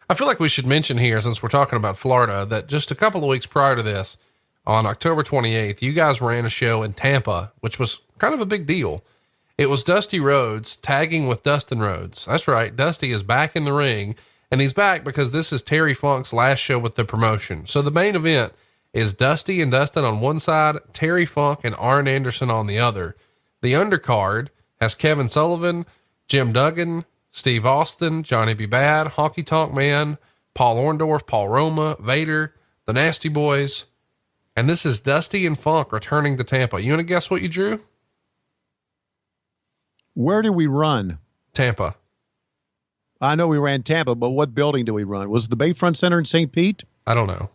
I feel like we should mention here, since we're talking about Florida, that just a couple of weeks prior to this, on October 28th, you guys ran a show in Tampa, which was kind of a big deal. It was Dusty Rhodes tagging with Dustin Rhodes. That's right. Dusty is back in the ring, and he's back because this is Terry Funk's last show with the promotion. So the main event is Dusty and Dustin on one side, Terry Funk and Arn Anderson on the other. The undercard has Kevin Sullivan, Jim Duggan, Steve Austin, Johnny B. Bad, Honky Tonk Man, Paul Orndorff, Paul Roma, Vader, the Nasty Boys. And this is Dusty and Funk returning to Tampa. You want to guess what you drew? Where did we run? Tampa. I know we ran Tampa, but what building do we run? Was it the Bayfront Center in St. Pete? I don't know.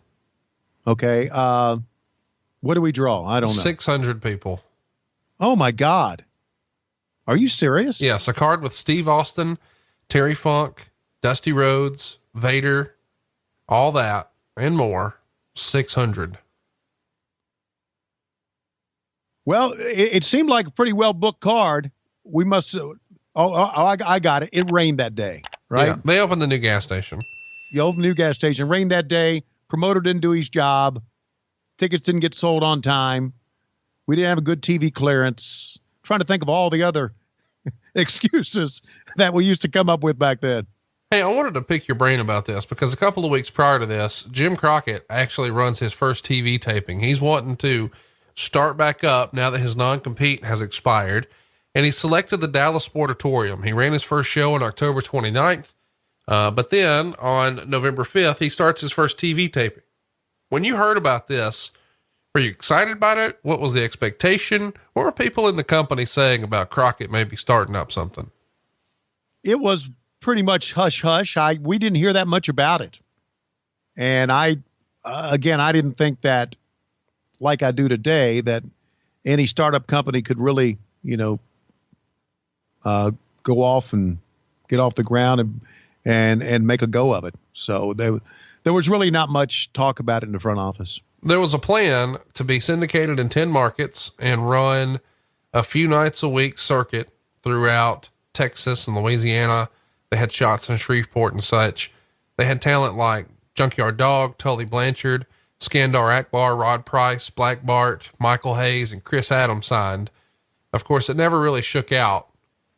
Okay. What do we draw? I don't know. 600 people. Oh my God. Are you serious? Yes. A card with Steve Austin, Terry Funk, Dusty Rhodes, Vader, all that and more. 600. Well, it seemed like a pretty well booked card. We must, I got it. It rained that day, right? Yeah, they opened the new gas station. The old new gas station rained that day. Promoter didn't do his job. Tickets didn't get sold on time. We didn't have a good TV clearance. Trying to think of all the other excuses that we used to come up with back then. Hey, I wanted to pick your brain about this because a couple of weeks prior to this, Jim Crockett actually runs his first TV taping. He's wanting to start back up now that his non-compete has expired. And he selected the Dallas Sportatorium. He ran his first show on October 29th. But then on November 5th, he starts his first TV taping. When you heard about this, were you excited about it? What was the expectation? What were people in the company saying about Crockett maybe starting up something? It was pretty much hush hush. We didn't hear that much about it. And I didn't think that, like I do today, that any startup company could really, go off and get off the ground and make a go of it. So there was really not much talk about it in the front office. There was a plan to be syndicated in 10 markets and run a few nights a week circuit throughout Texas and Louisiana. They had shots in Shreveport and such. They had talent like Junkyard Dog, Tully Blanchard, Skandar Akbar, Rod Price, Black Bart, Michael Hayes, and Chris Adams signed. Of course, it never really shook out.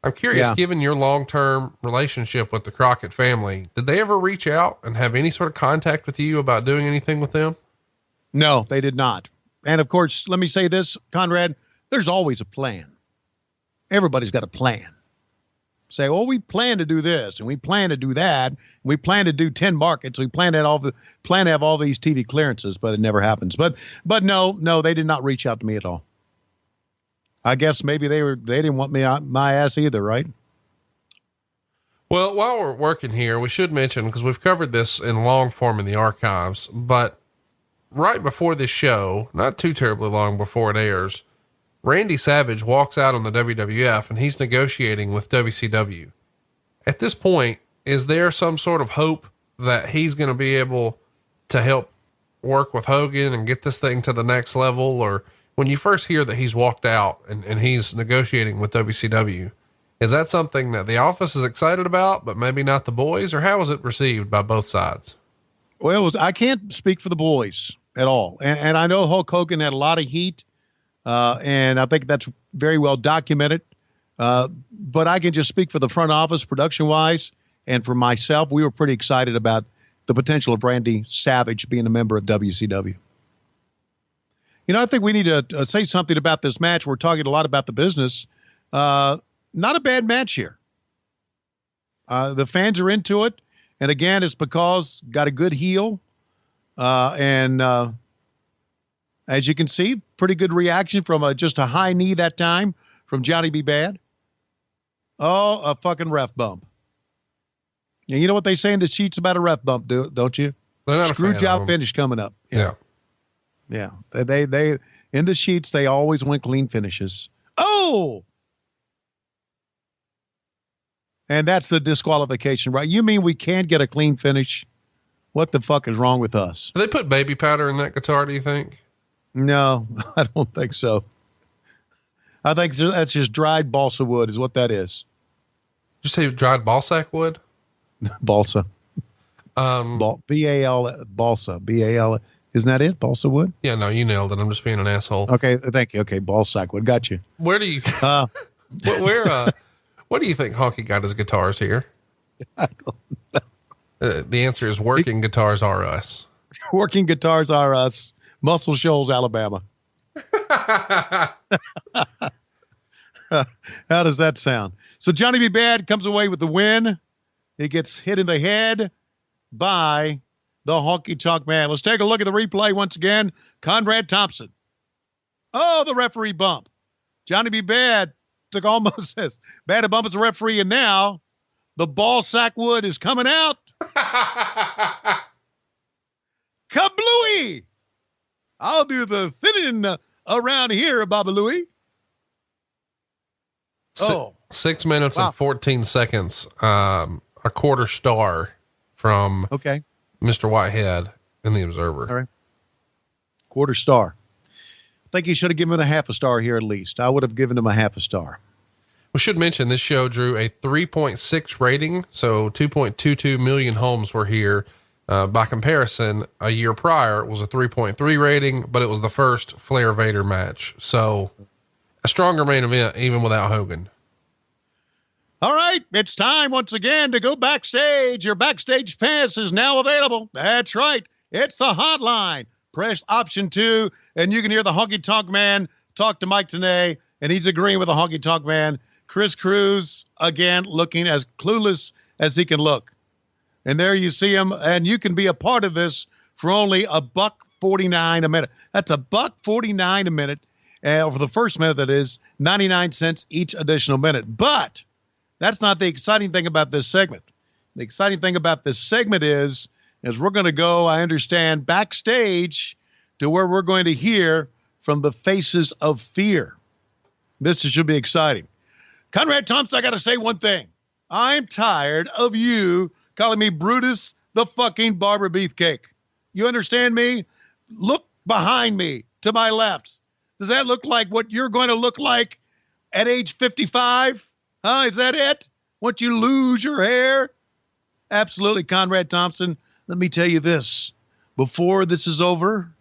I'm curious, given your long-term relationship with the Crockett family, did they ever reach out and have any sort of contact with you about doing anything with them? No, they did not. And of course, let me say this, Conrad, there's always a plan. Everybody's got a plan. Say, well, we plan to do this and we plan to do that. And we plan to do 10 markets. We plan to have all these TV clearances, but it never happens. But no, they did not reach out to me at all. I guess maybe they didn't want my ass either, right? Well, while we're working here, we should mention, because we've covered this in long form in the archives, but right before this show, not too terribly long before it airs, Randy Savage walks out on the WWF and he's negotiating with WCW. At this point, is there some sort of hope that he's going to be able to help work with Hogan and get this thing to the next level? Or when you first hear that he's walked out and he's negotiating with WCW, is that something that the office is excited about, but maybe not the boys? Or how was it received by both sides? Well, I can't speak for the boys at all. And I know Hulk Hogan had a lot of heat. And I think that's very well documented. But I can just speak for the front office production wise. And for myself, we were pretty excited about the potential of Randy Savage being a member of WCW. I think we need to say something about this match. We're talking a lot about the business. Not a bad match here. The fans are into it. And again, it's because got a good heel. As you can see, pretty good reaction from just a high knee that time from Johnny B. Bad. Oh, a fucking ref bump. And you know what they say in the sheets about a ref bump, don't you? Screw job finish coming up. Yeah. Yeah. They in the sheets, they always want clean finishes. Oh! And that's the disqualification, right? You mean we can't get a clean finish? What the fuck is wrong with us? Do they put baby powder in that guitar, do you think? No, I don't think so. I think that's just dried balsa wood is what that is. Did you say dried balsac wood? Balsa. B-A-L, balsa, B-A-L. Isn't that it? Balsa wood? Yeah, no, you nailed it. I'm just being an asshole. Okay, thank you. Okay, ball sack wood. Got you. Where do you, what do you think Honky got his guitars here? I don't know. The answer is Working Guitars R Us. Working Guitars R Us, Muscle Shoals, Alabama. How does that sound? So Johnny B. Bad comes away with the win. He gets hit in the head by the Honky Tonk Man. Let's take a look at the replay once again. Conrad Thompson. Oh, the referee bump. Johnny B. Bad took almost as bad a bump as the referee, and now the ball sack wood is coming out. Kablooey! I'll do the thinning around here, Baba Louie. Oh. 6 minutes and 14 seconds. A quarter star from Mr. Whitehead in the Observer. All right. Quarter star. I think he should have given him a half a star here at least. I would have given him a half a star. We should mention this show drew a 3.6 rating. So 2.22 million homes were here. By comparison, a year prior, it was a 3.3 rating, but it was the first Flair Vader match. So a stronger main event, even without Hogan. All right, it's time once again to go backstage. Your backstage pass is now available. That's right. It's the hotline. Press option 2, and you can hear the Honky Tonk Man talk to Mike Tenay, and he's agreeing with the Honky Tonk Man. Chris Cruz, again, looking as clueless as he can look. And there you see him, and you can be a part of this for only $1.49 a minute. That's $1.49 a minute. For the first minute, that is 99 cents each additional minute. But that's not the exciting thing about this segment. The exciting thing about this segment is we're going to go, I understand, backstage to where we're going to hear from the faces of fear. This should be exciting. Conrad Thompson, I got to say one thing. I'm tired of you calling me Brutus the fucking Barber Beefcake. You understand me? Look behind me to my left. Does that look like what you're going to look like at age 55? Huh? Is that it? Once you lose your hair? Absolutely, Conrad Thompson. Let me tell you this. Before this is over,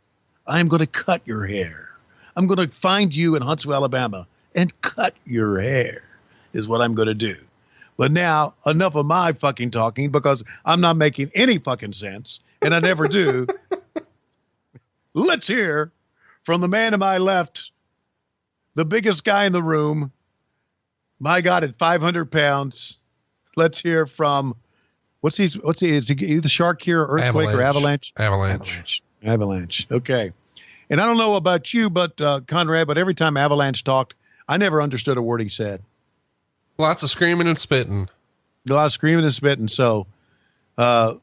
I'm going to cut your hair. I'm going to find you in Huntsville, Alabama, and cut your hair is what I'm going to do. But now, enough of my fucking talking, because I'm not making any fucking sense, and I never do. Let's hear from the man to my left, the biggest guy in the room. My God, at 500 pounds. Let's hear from, is he the shark here, or earthquake, or avalanche? Avalanche. Okay. And I don't know about you, but Conrad, but every time Avalanche talked, I never understood a word he said. Lots of screaming and spitting. A lot of screaming and spitting. So, God,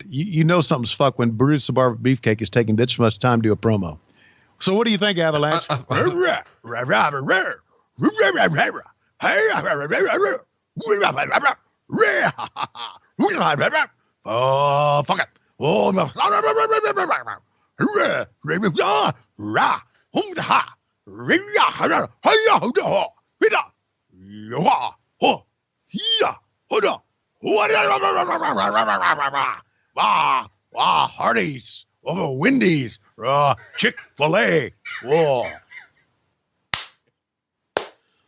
you know something's fuck when Brutus the Barber Beefcake is taking this much time to do a promo. So what do you think, Avalanche? Oh, fuck it. Hardee's, Wendy's, Chick-fil-A. Whoa.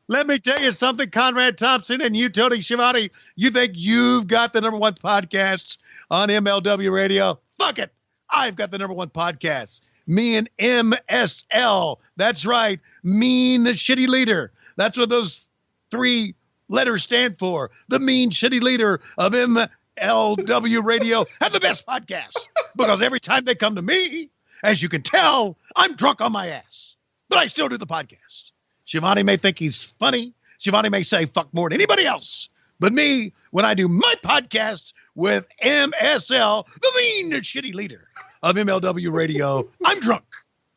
Let me tell you something, Conrad Thompson and you, Tony Schiavone. You think you've got the number one podcast on MLW radio? Fuck it. I've got the number one podcast. Me and MSL. That's right. Mean Shitty Leader. That's what those 3 letters stand for. The Mean Shitty Leader of MLW radio have the best podcast. Because every time they come to me, as you can tell, I'm drunk on my ass. But I still do the podcast. Schiavone may think he's funny. Schiavone may say fuck more than anybody else. But me, when I do my podcast with MSL, the Mean Shitty Leader of MLW radio, I'm drunk.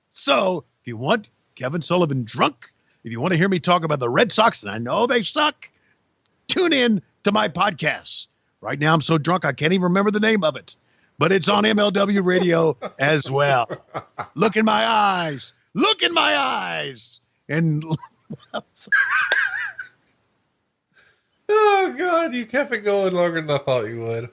So if you want Kevin Sullivan drunk, if you want to hear me talk about the Red Sox, and I know they suck, tune in to my podcast. Right now I'm so drunk I can't even remember the name of it. But it's on MLW radio as well. Look in my eyes. Look in my eyes. And oh God, you kept it going longer than I thought you would.